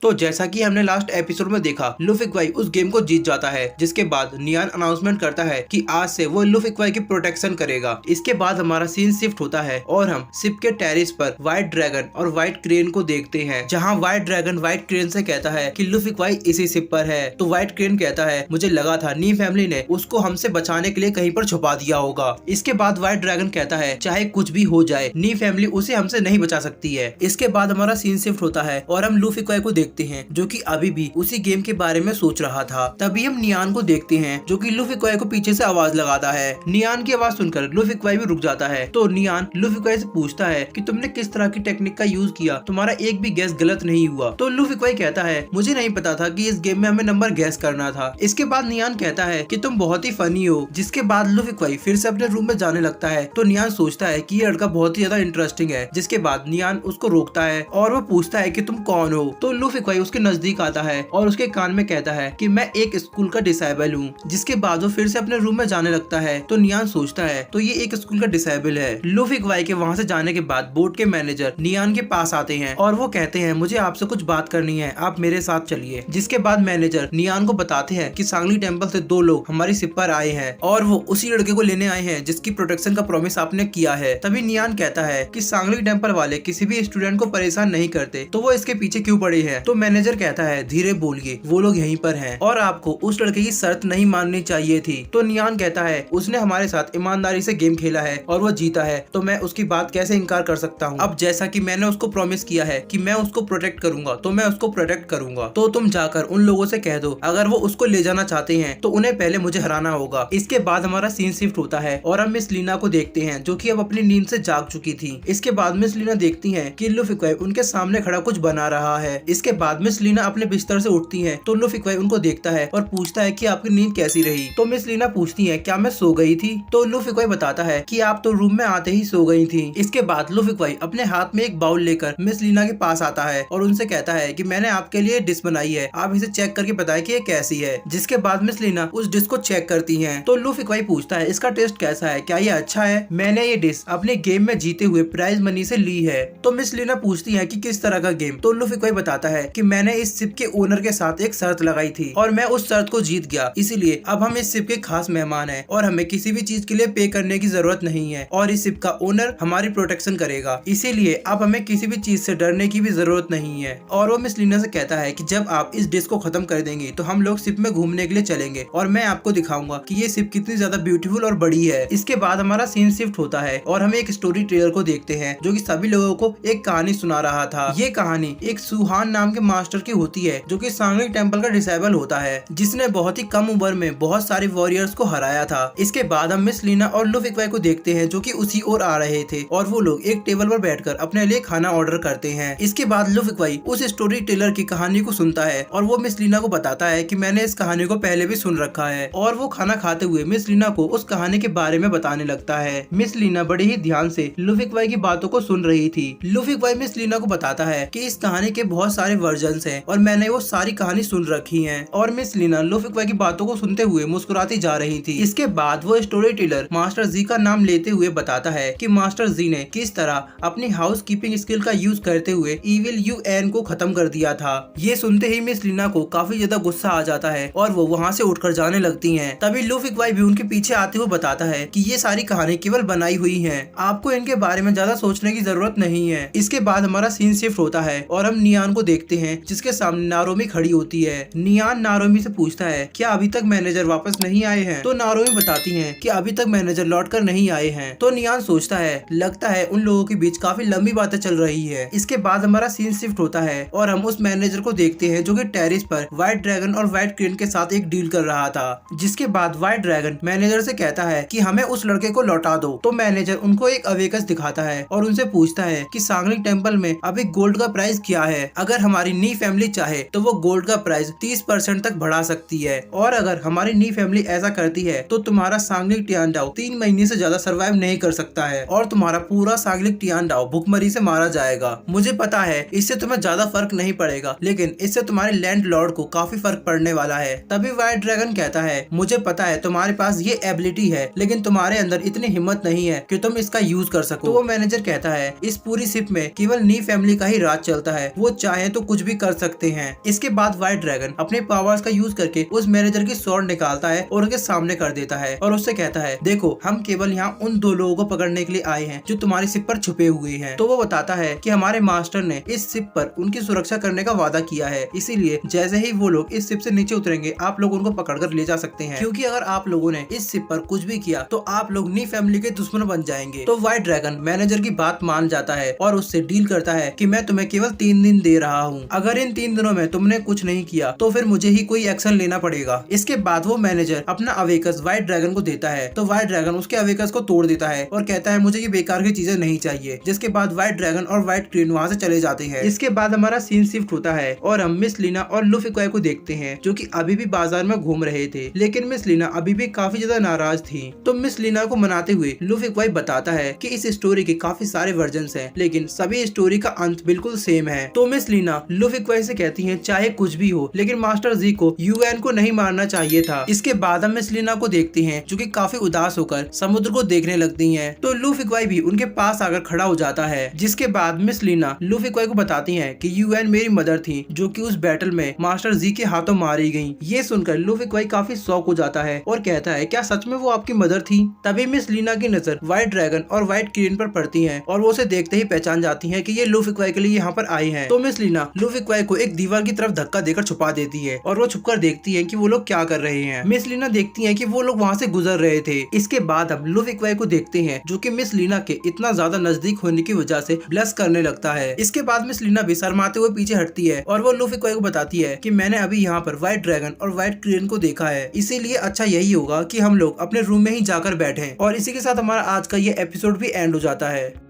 तो जैसा कि हमने लास्ट एपिसोड में देखा, लुफिक्वाई उस गेम को जीत जाता है, जिसके बाद नियान अनाउंसमेंट करता है कि आज से वो लुफिक्वाई की प्रोटेक्शन करेगा। इसके बाद हमारा सीन शिफ्ट होता है और हम शिप के टेरिस पर व्हाइट ड्रैगन और व्हाइट क्रेन को देखते हैं, जहां व्हाइट ड्रैगन व्हाइट क्रेन से कहता है कि लुफिक्वाई इसी शिप पर है। तो व्हाइट क्रेन कहता है, मुझे लगा था नी फैमिली ने उसको हमसे बचाने के लिए कहीं पर छुपा दिया होगा। इसके बाद व्हाइट ड्रैगन कहता है, चाहे कुछ भी हो जाए, नी फैमिली उसे हमसे नहीं बचा सकती है। इसके बाद हमारा सीन शिफ्ट होता है और हम लुफिक्वाई को देखते हैं, जो कि अभी भी उसी गेम के बारे में सोच रहा था। तभी हम नियान को देखते हैं, जो कि लुफिक्वाई को पीछे से आवाज लगाता है। नियान की आवाज सुनकर लुफिक्वाई भी रुक जाता है। तो नियान लुफिक्वाई से पूछता है कि तुमने किस तरह की टेक्निक का यूज किया, तुम्हारा एक भी गैस गलत नहीं हुआ। तो लुफिक्वाई कहता है, मुझे नहीं पता था कि इस गेम में हमें नंबर गैस करना था। इसके बाद नियान कहता है कि तुम बहुत ही फनी हो। जिसके बाद लुफिक्वाई फिर से अपने रूम में जाने लगता है। तो नियान सोचता है कि ये लड़का बहुत ही ज्यादा इंटरेस्टिंग है। जिसके बाद नियान उसको रोकता है और वो पूछता है कि तुम कौन हो। तो लुफिक्वाई उसके नजदीक आता है और उसके कान में कहता है कि मैं एक स्कूल का डिसेबल हूँ। जिसके बाद वो फिर से अपने रूम में जाने लगता है। तो नियान सोचता है तो ये एक स्कूल का डिसेबल है। लुफिक्वाई के वहाँ से जाने के बाद बोर्ड के मैनेजर नियान के पास आते हैं और वो कहते हैं, मुझे आपसे कुछ बात करनी है, आप मेरे साथ चलिए। जिसके बाद मैनेजर नियान को बताते हैं कि सांगली टेम्पल से 2 लोग हमारी शिप पर आए हैं और वो उसी लड़के को लेने आए हैं जिसकी प्रोटेक्शन का प्रॉमिस आपने किया है। तभी नियान कहता है कि सांगली टेम्पल वाले किसी भी स्टूडेंट को परेशान नहीं करते, तो वो इसके पीछे क्यों पड़े हैं। तो मैनेजर कहता है, धीरे बोलिए, वो लोग यहीं पर हैं और आपको उस लड़के की शर्त नहीं माननी चाहिए थी। तो नियान कहता है, उसने हमारे साथ ईमानदारी से गेम खेला है और वो जीता है, तो मैं उसकी बात कैसे इनकार कर सकता हूँ। अब जैसा कि मैंने उसको प्रॉमिस किया है कि मैं उसको प्रोटेक्ट करूंगा, तो मैं उसको प्रोटेक्ट करूंगा। तो तुम जाकर उन लोगों से कह दो, अगर वो उसको ले जाना चाहते हैं तो उन्हें पहले मुझे हराना होगा। इसके बाद हमारा सीन शिफ्ट होता है और हम मिस लीना को देखते हैं, जो कि अब अपनी नींद से जाग चुकी थी। इसके बाद मिस लीना देखती हैं कि लुफिक्वाई उनके सामने खड़ा कुछ बना रहा है। इसके बाद मिस लीना अपने बिस्तर से उठती हैं, तो लुफिक्वाई उनको देखता है और पूछता है कि आपकी नींद कैसी रही। तो मिस लीना पूछती है, क्या मैं सो गई थी। तो लुफिक्वाई बताता है कि आप तो रूम में आते ही सो गई थी। इसके बाद लुफिक्वाई अपने हाथ में एक बाउल लेकर मिस लीना के पास आता है और उनसे कहता है कि मैंने आपके लिए डिश बनाई है, आप इसे चेक करके बताएं कि ये कैसी है। जिसके बाद मिस लीना उस डिश को चेक करती हैं। तो लुफिक्वाई पूछता है, इसका टेस्ट कैसा है, क्या ये अच्छा है। मैंने ये डिश अपने गेम में जीते हुए प्राइज मनी से ली है। तो मिस लीना पूछती है कि किस तरह का गेम। तो लुफिक्वाई बताता है कि मैंने इस शिप के ओनर के साथ एक शर्त लगाई थी और मैं उस शर्त को जीत गया, इसीलिए अब हम इस शिप के खास मेहमान हैं और हमें किसी भी चीज के लिए पे करने की जरूरत नहीं है और इस शिप का ओनर हमारी प्रोटेक्शन करेगा, इसीलिए अब हमें किसी भी चीज से डरने की भी जरूरत नहीं है। और वो मिस लीना से कहता है कि जब आप इस डिश को खत्म कर देंगे तो हम लोग शिप में घूमने के लिए चलेंगे और मैं आपको दिखाऊंगा कि ये शिप कितनी ज्यादा ब्यूटीफुल और बड़ी है। इसके बाद हमारा सीन शिफ्ट होता है और हम एक स्टोरी टेलर को देखते हैं, जो कि सभी लोगों को एक कहानी सुना रहा था। ये कहानी एक सुहान नाम के मास्टर की होती है, जो कि सांगली टेम्पल का डिसेबल होता है, जिसने बहुत ही कम उम्र में बहुत सारे वॉरियर्स को हराया था। इसके बाद हम मिस लीना और लुफिक्वाई को देखते हैं, जो कि उसी ओर आ रहे थे और वो लोग एक टेबल पर बैठकर अपने लिए खाना ऑर्डर करते हैं। इसके बाद लुफिक्वाई उस स्टोरी टेलर की कहानी को सुनता है और वो मिस लीना को बताता है कि मैंने इस कहानी को पहले भी सुन रखा है। और वो खाना खाते हुए मिस लीना को उस कहानी के बारे में बताने लगता है। मिस लीना बड़े ही ध्यान से लुफिक्वाई की बातों को सुन रही थी। लुफिक्वाई मिस लीना को बताता है कि इस कहानी के बहुत सारे वर्जन्स हैं और मैंने वो सारी कहानी सुन रखी है। और मिस लीना लुफिक्वाई की बातों को सुनते हुए मुस्कुराती जा रही थी। इसके बाद वो स्टोरी टेलर मास्टर जी का नाम लेते हुए बताता है कि मास्टर जी ने किस तरह अपनी हाउस कीपिंग स्किल का यूज करते हुए इविल यूएन को खत्म कर दिया था। ये सुनते ही मिस लीना को काफी ज्यादा गुस्सा आ जाता है और वो वहाँ से उठकर जाने लगती हैं। तभी लुफिक्वाई भी उनके पीछे आते हुए बताता है कि ये सारी कहानी केवल बनाई हुई है, आपको इनके बारे में ज्यादा सोचने की जरूरत नहीं है। इसके बाद हमारा सीन शिफ्ट होता है और हम नियान को देखते हैं, जिसके सामने नारोमी खड़ी होती है। नियान नारोमी से पूछता है, क्या अभी तक मैनेजर वापस नहीं आए हैं। तो नारोमी बताती है कि अभी तक मैनेजर लौट कर नहीं आए हैं। तो नियान सोचता है, लगता है उन लोगों के बीच काफी लंबी बातें चल रही है। इसके बाद हमारा सीन शिफ्ट होता है और हम उस मैनेजर को देखते हैं, जो कि टेरिस पर व्हाइट ड्रैगन और व्हाइट क्रेन के साथ एक डील कर रहा था। जिसके बाद व्हाइट ड्रैगन मैनेजर से कहता है कि हमें उस लड़के को लौटा दो। तो मैनेजर उनको एक अवेकस दिखाता है और उनसे पूछता है कि सांगली टेम्पल में अभी गोल्ड का प्राइस क्या है। अगर हमारी नी फैमिली चाहे तो वो गोल्ड का प्राइस 30% तक बढ़ा सकती है और अगर हमारी नी फैमिली ऐसा करती है तो तुम्हारा सांगलिक टियानडाओ 3 महीने से ज्यादा सर्वाइव नहीं कर सकता है और तुम्हारा पूरा सांगलिक टियानडाओ भुखमरी से मारा जाएगा। मुझे पता है इससे तुम्हें ज्यादा फर्क नहीं पड़ेगा, लेकिन इससे तुम्हारे लैंड लॉर्ड को काफी फर्क पड़ने वाला है। तभी व्हाइट ड्रैगन कहता है, मुझे पता है तुम्हारे पास ये एबिलिटी है, लेकिन तुम्हारे अंदर इतनी हिम्मत नहीं है कि तुम इसका यूज कर सको। तो वो मैनेजर कहता है, इस पूरी शिप में केवल नी फैमिली का ही राज चलता है, वो चाहे तो कुछ भी कर सकते हैं। इसके बाद व्हाइट ड्रैगन अपने पावर्स का यूज करके उस मैनेजर की स्वॉर्ड निकालता है और उनके सामने कर देता है और उससे कहता है, देखो हम केवल यहाँ उन 2 लोगों को पकड़ने के लिए आए हैं जो तुम्हारी शिप पर छुपे हुए हैं। तो वो बताता है कि हमारे मास्टर ने इस शिप पर उनकी सुरक्षा करने का वादा किया है, इसीलिए जैसे ही वो लोग इस शिप से नीचे उतरेंगे आप लोग उनको पकड़कर ले जा सकते हैं, क्योंकि अगर आप लोगों ने इस शिप पर कुछ भी किया तो आप लोग नी फैमिली के दुश्मन बन जाएंगे। तो व्हाइट ड्रैगन मैनेजर की बात मान जाता है और उससे डील करता है कि मैं तुम्हें केवल 3 दिन दे रहा हूँ, अगर इन 3 दिनों में तुमने कुछ नहीं किया तो फिर मुझे ही कोई एक्शन लेना पड़ेगा। इसके बाद वो मैनेजर अपना अवेकस व्हाइट ड्रैगन को देता है, तो व्हाइट ड्रैगन उसके अवेकस को तोड़ देता है और कहता है मुझे ये बेकार की चीजें नहीं चाहिए, जिसके बाद व्हाइट ड्रैगन और व्हाइट क्रेन वहाँ से चले जाते हैं। इसके बाद हमारा सीन शिफ्ट होता है और हम मिस लीना और लुफी क्वाई को देखते हैं जो कि अभी भी बाजार में घूम रहे थे, लेकिन मिस लीना अभी भी काफी ज्यादा नाराज थी। तो मिस लीना को मनाते हुए लुफी क्वाई बताता है कि इस स्टोरी के काफी सारे वर्जन्स हैं, लेकिन सभी स्टोरी का अंत बिल्कुल सेम है। तो मिस लीना लुफी क्वाई से कहती है चाहे कुछ भी हो लेकिन मास्टर जी को यूएन को नहीं मारना चाहिए था। इसके बाद हम मिस लीना को देखते हैं जो कि काफी उदास होकर समुद्र को देखने लगती हैं। तो लुफी क्वाई भी उनके पास आकर खड़ा हो जाता है, जिसके बाद मिस लीना लुफी क्वाई को बताती हैं कि यूएन मेरी मदर थी जो कि उस बैटल में मास्टर जी के हाथों मारी गई। ये सुनकर लुफी क्वाई काफी शॉक हो जाता है और कहता है क्या सच में वो आपकी मदर थी? तभी मिस लीना की नजर व्हाइट ड्रैगन और व्हाइट क्रेन पर पड़ती है और वो उसे देखते ही पहचान जाती है कि ये लुफी क्वाई के लिए यहाँ पर आई है। तो मिस लीना लुफी क्वाई को एक दीवार की तरफ धक्का देकर छुपा देती है और वो छुपकर देखती है कि वो लोग क्या कर रहे हैं। मिस लीना देखती है कि वो लोग वहाँ से गुजर रहे थे। इसके बाद हम लुफी क्वाई को देखते हैं जो कि मिस लीना के इतना ज्यादा नजदीक होने की वजह से ब्लश करने लगता है। इसके बाद मिस लीना भी शर्माते हुए पीछे हटती है और वो लुफी क्वाई को बताती है कि मैंने अभी यहाँ पर व्हाइट ड्रैगन और व्हाइट क्रेन को देखा है, इसीलिए अच्छा यही होगा कि हम लोग अपने रूम में ही जाकर बैठें। और इसी के साथ हमारा आज का ये एपिसोड भी एंड हो जाता है।